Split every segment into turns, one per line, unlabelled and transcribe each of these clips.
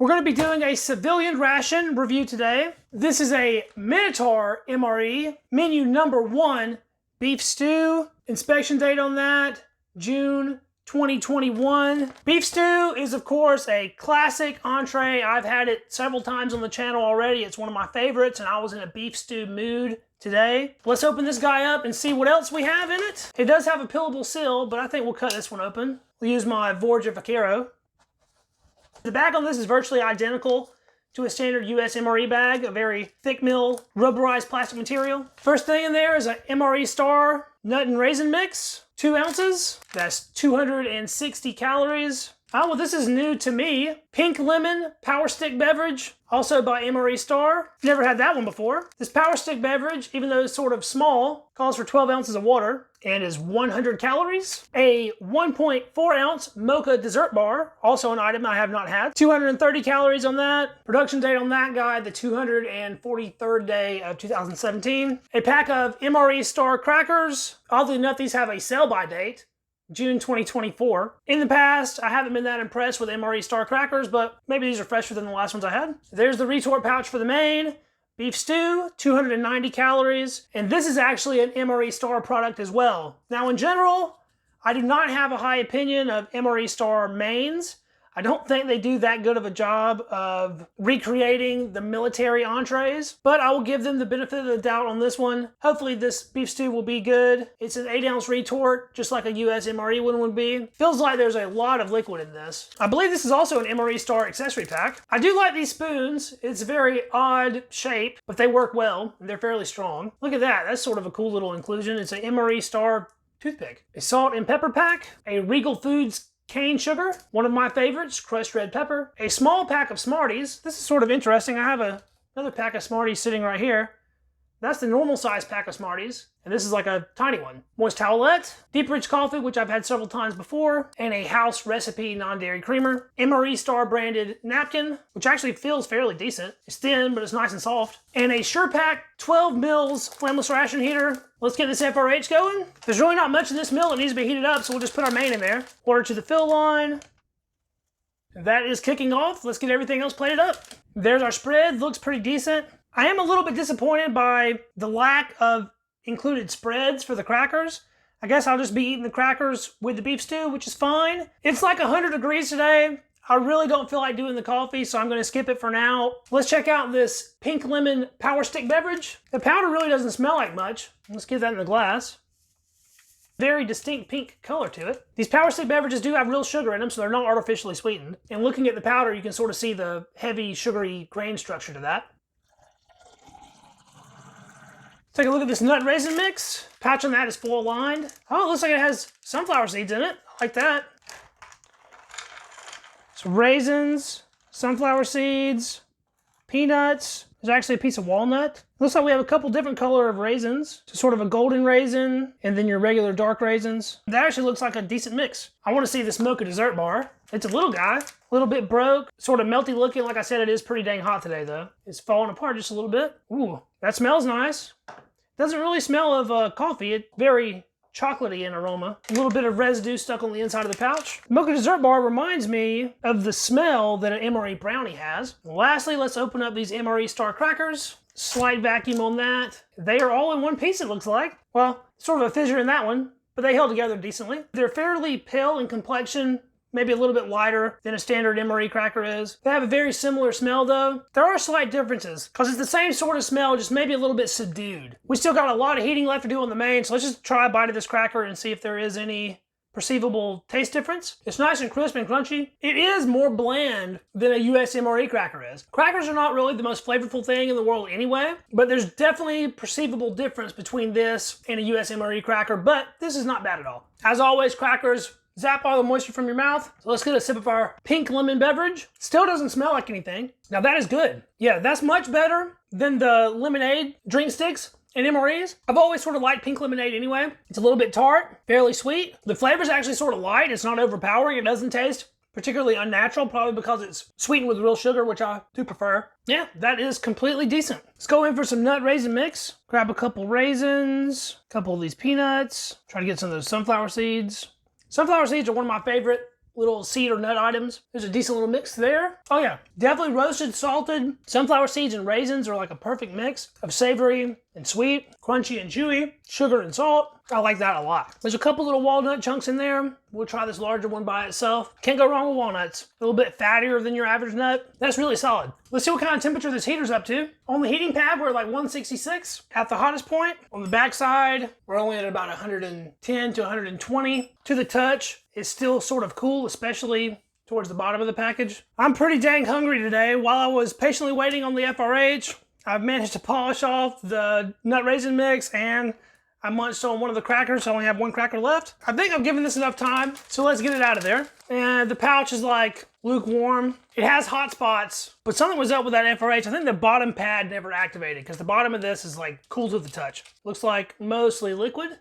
We're going to be doing a civilian ration review today. This is a Minotaur MRE, menu number 1, beef stew. Inspection date on that, June 2021. Beef stew is, of course, a classic entree. I've had it several times on the channel already. It's one of my favorites, and I was in a beef stew mood today. Let's open this guy up and see what else we have in it. It does have a pillable seal, but I think we'll cut this one open. We'll use my Vorja Vaquero. The bag on this is virtually identical to a standard US MRE bag, a very thick mill, rubberized plastic material. First thing in there is an MRE Star nut and raisin mix, 2 ounces. That's 260 calories. Oh, well, this is new to me. Pink Lemon Power Stick Beverage, also by MRE Star. Never had that one before. This Power Stick Beverage, even though it's sort of small, calls for 12 ounces of water and is 100 calories. A 1.4 ounce mocha dessert bar, also an item I have not had. 230 calories on that. Production date on that guy, the 243rd day of 2017. A pack of MRE Star crackers. Oddly enough, these have a sell-by date, June 2024. In the past, I haven't been that impressed with MRE Star crackers, but maybe these are fresher than the last ones I had. There's the retort pouch for the main. Beef stew, 290 calories. And this is actually an MRE Star product as well. Now, in general, I do not have a high opinion of MRE Star mains. I don't think they do that good of a job of recreating the military entrees, but I will give them the benefit of the doubt on this one. Hopefully this beef stew will be good. It's an 8-ounce retort, just like a US MRE one would be. Feels like there's a lot of liquid in this. I believe this is also an MRE Star accessory pack. I do like these spoons. It's a very odd shape, but they work well, and they're fairly strong. Look at that. That's sort of a cool little inclusion. It's an MRE Star toothpick. A salt and pepper pack, a Regal Foods cane sugar, one of my favorites, crushed red pepper. A small pack of Smarties. This is sort of interesting. I have another pack of Smarties sitting right here. That's the normal size pack of Smarties, and this is like a tiny one. Moist towelette, deep rich coffee, which I've had several times before, and a house recipe non-dairy creamer. MRE Star branded napkin, which actually feels fairly decent. It's thin, but it's nice and soft. And a SurePack 12 mils flameless ration heater. Let's get this FRH going. There's really not much in this mill that needs to be heated up, so we'll just put our main in there. Order to the fill line. That is kicking off. Let's get everything else plated up. There's our spread. Looks pretty decent. I am a little bit disappointed by the lack of included spreads for the crackers. I guess I'll just be eating the crackers with the beef stew, which is fine. It's like 100 degrees today. I really don't feel like doing the coffee, so I'm going to skip it for now. Let's check out this Pink Lemon Power Stick Beverage. The powder really doesn't smell like much. Let's get that in the glass. Very distinct pink color to it. These Power Stick beverages do have real sugar in them, so they're not artificially sweetened. And looking at the powder, you can sort of see the heavy, sugary grain structure to that. Take a look at this nut raisin mix. Pouch on that is foil lined. Oh, it looks like it has sunflower seeds in it. I like that. So raisins, sunflower seeds, peanuts. There's actually a piece of walnut. Looks like we have a couple different color of raisins. So sort of a golden raisin and then your regular dark raisins. That actually looks like a decent mix. I want to see this mocha dessert bar. It's a little guy, a little bit broke, sort of melty looking. Like I said, it is pretty dang hot today though. It's falling apart just a little bit. Ooh, that smells nice. Doesn't really smell of coffee. It's very chocolatey in aroma. A little bit of residue stuck on the inside of the pouch. Mocha dessert bar reminds me of the smell that an MRE brownie has. And lastly, let's open up these MRE Star crackers. Slight vacuum on that. They are all in one piece, it looks like. Well, sort of a fissure in that one, but they held together decently. They're fairly pale in complexion, maybe a little bit lighter than a standard MRE cracker is. They have a very similar smell though. There are slight differences because it's the same sort of smell, just maybe a little bit subdued. We still got a lot of heating left to do on the main, so let's just try a bite of this cracker and see if there is any perceivable taste difference. It's nice and crisp and crunchy. It is more bland than a US MRE cracker is. Crackers are not really the most flavorful thing in the world anyway, but there's definitely a perceivable difference between this and a US MRE cracker, but this is not bad at all. As always, crackers zap all the moisture from your mouth. So let's get a sip of our pink lemon beverage. Still doesn't smell like anything. Now that is good. Yeah, that's much better than the lemonade drink sticks and MREs. I've always sort of liked pink lemonade anyway. It's a little bit tart, fairly sweet. The flavor's actually sort of light. It's not overpowering. It doesn't taste particularly unnatural, probably because it's sweetened with real sugar, which I do prefer. Yeah, that is completely decent. Let's go in for some nut raisin mix. Grab a couple raisins, a couple of these peanuts. Try to get some of those sunflower seeds. Sunflower seeds are one of my favorite little seed or nut items. There's a decent little mix there. Oh yeah, definitely roasted, salted. Sunflower seeds and raisins are like a perfect mix of savory and sweet, crunchy and chewy, sugar and salt. I like that a lot. There's a couple little walnut chunks in there. We'll try this larger one by itself. Can't go wrong with walnuts. A little bit fattier than your average nut. That's really solid. Let's see what kind of temperature this heater's up to. On the heating pad, we're at like 166 at the hottest point. On the backside, we're only at about 110 to 120. To the touch, it's still sort of cool, especially towards the bottom of the package. I'm pretty dang hungry today. While I was patiently waiting on the FRH, I've managed to polish off the nut raisin mix and I munched on one of the crackers, so I only have one cracker left. I think I've given this enough time, so let's get it out of there. And the pouch is like lukewarm. It has hot spots, but something was up with that FRH. I think the bottom pad never activated because the bottom of this is like cool to the touch. Looks like mostly liquid.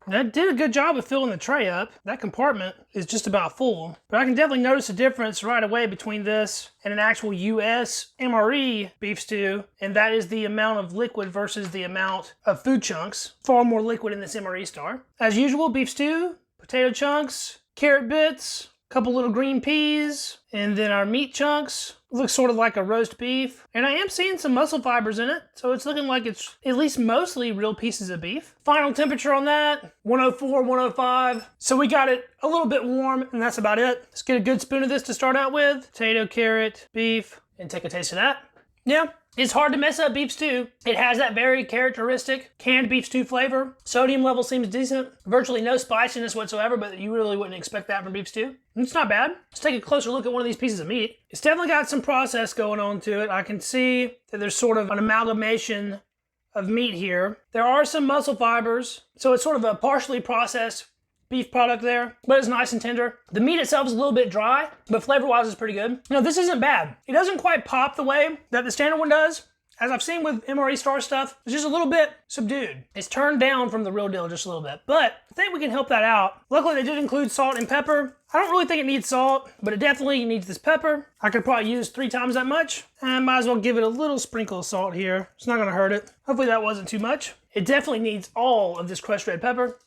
That did a good job of filling the tray up. That compartment is just about full, but I can definitely notice a difference right away between this and an actual US MRE beef stew, and that is the amount of liquid versus the amount of food chunks. Far more liquid in this MRE Star. As usual, beef stew, potato chunks, carrot bits, a couple little green peas, and then our meat chunks. Looks sort of like a roast beef. And I am seeing some muscle fibers in it, so it's looking like it's at least mostly real pieces of beef. Final temperature on that, 104, 105. So we got it a little bit warm, and that's about it. Let's get a good spoon of this to start out with. Potato, carrot, beef, and take a taste of that. Yeah, it's hard to mess up beef stew. It has that very characteristic canned beef stew flavor. Sodium level seems decent. Virtually no spiciness whatsoever, but you really wouldn't expect that from beef stew. It's not bad. Let's take a closer look at one of these pieces of meat. It's definitely got some process going on to it. I can see that there's sort of an amalgamation of meat here. There are some muscle fibers, so it's sort of a partially processed beef product there, but it's nice and tender. The meat itself is a little bit dry, but flavor-wise it's pretty good. No, this isn't bad. It doesn't quite pop the way that the standard one does. As I've seen with MRE Star stuff, it's just a little bit subdued. It's turned down from the real deal just a little bit, but I think we can help that out. Luckily, they did include salt and pepper. I don't really think it needs salt, but it definitely needs this pepper. I could probably use 3 times that much, and I might as well give it a little sprinkle of salt here. It's not gonna hurt it. Hopefully that wasn't too much. It definitely needs all of this crushed red pepper.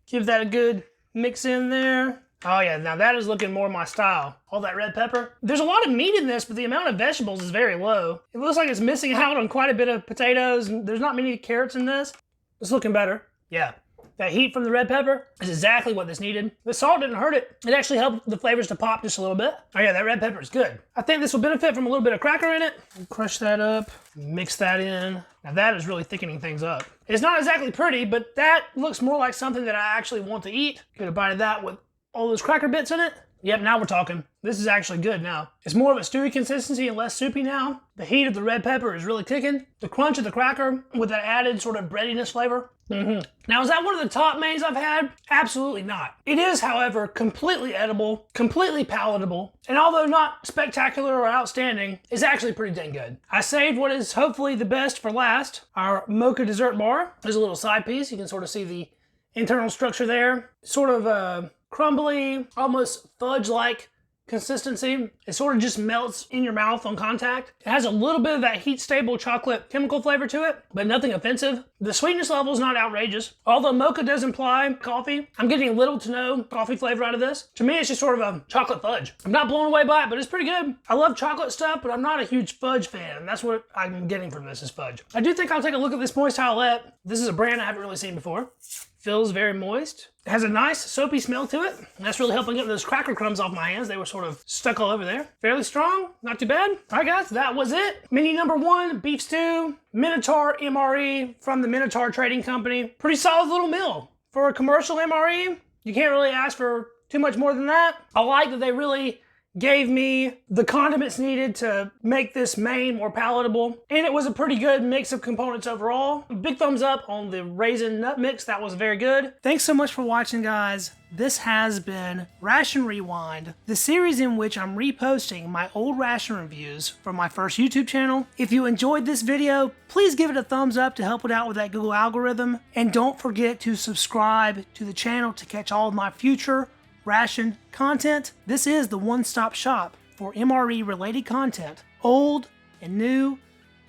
Give that a good mix in there. Oh yeah, now that is looking more my style. All that red pepper. There's a lot of meat in this, but the amount of vegetables is very low. It looks like it's missing out on quite a bit of potatoes. There's not many carrots in this. It's looking better. Yeah, that heat from the red pepper is exactly what this needed. The salt didn't hurt it. It actually helped the flavors to pop just a little bit. Oh yeah, that red pepper is good. I think this will benefit from a little bit of cracker in it. Crush that up, mix that in. Now that is really thickening things up. It's not exactly pretty, but that looks more like something that I actually want to eat. Get a bite of that with all those cracker bits in it. Yep, now we're talking. This is actually good now. It's more of a stewy consistency and less soupy now. The heat of the red pepper is really kicking. The crunch of the cracker with that added sort of breadiness flavor. Now, is that one of the top mains I've had? Absolutely not. It is, however, completely edible, completely palatable, and although not spectacular or outstanding, it's actually pretty dang good. I saved what is hopefully the best for last. Our mocha dessert bar. There's a little side piece. You can sort of see the internal structure there. Sort of crumbly, almost fudge-like consistency. It sort of just melts in your mouth on contact. It has a little bit of that heat-stable chocolate chemical flavor to it, but nothing offensive. The sweetness level is not outrageous. Although mocha does imply coffee, I'm getting little to no coffee flavor out of this. To me, it's just sort of a chocolate fudge. I'm not blown away by it, but it's pretty good. I love chocolate stuff, but I'm not a huge fudge fan, and that's what I'm getting from this is fudge. I do think I'll take a look at this moist towelette. This is a brand I haven't really seen before. Feels very moist. It has a nice soapy smell to it. And that's really helping get those cracker crumbs off my hands. They were sort of stuck all over there. Fairly strong, not too bad. All right guys, that was it. Menu number 1, beef stew, Minotaur MRE from the Minotaur Trading Company. Pretty solid little meal. For a commercial MRE, you can't really ask for too much more than that. I like that they really gave me the condiments needed to make this main more palatable. And it was a pretty good mix of components overall. Big thumbs up on the raisin nut mix. That was very good. Thanks so much for watching, guys. This has been Ration Rewind, the series in which I'm reposting my old ration reviews from my first YouTube channel. If you enjoyed this video, please give it a thumbs up to help it out with that Google algorithm. And don't forget to subscribe to the channel to catch all of my future ration content. This is the one-stop shop for MRE related content. Old and new,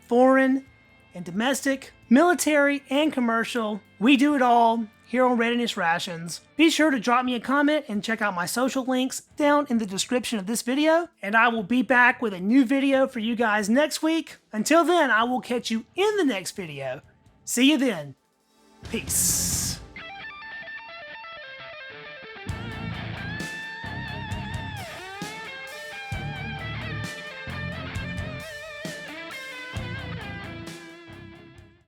foreign and domestic, military and commercial. We do it all here on Readiness Rations. Be sure to drop me a comment and check out my social links down in the description of this video. And I will be back with a new video for you guys next week. Until then, I will catch you in the next video. See you then. Peace.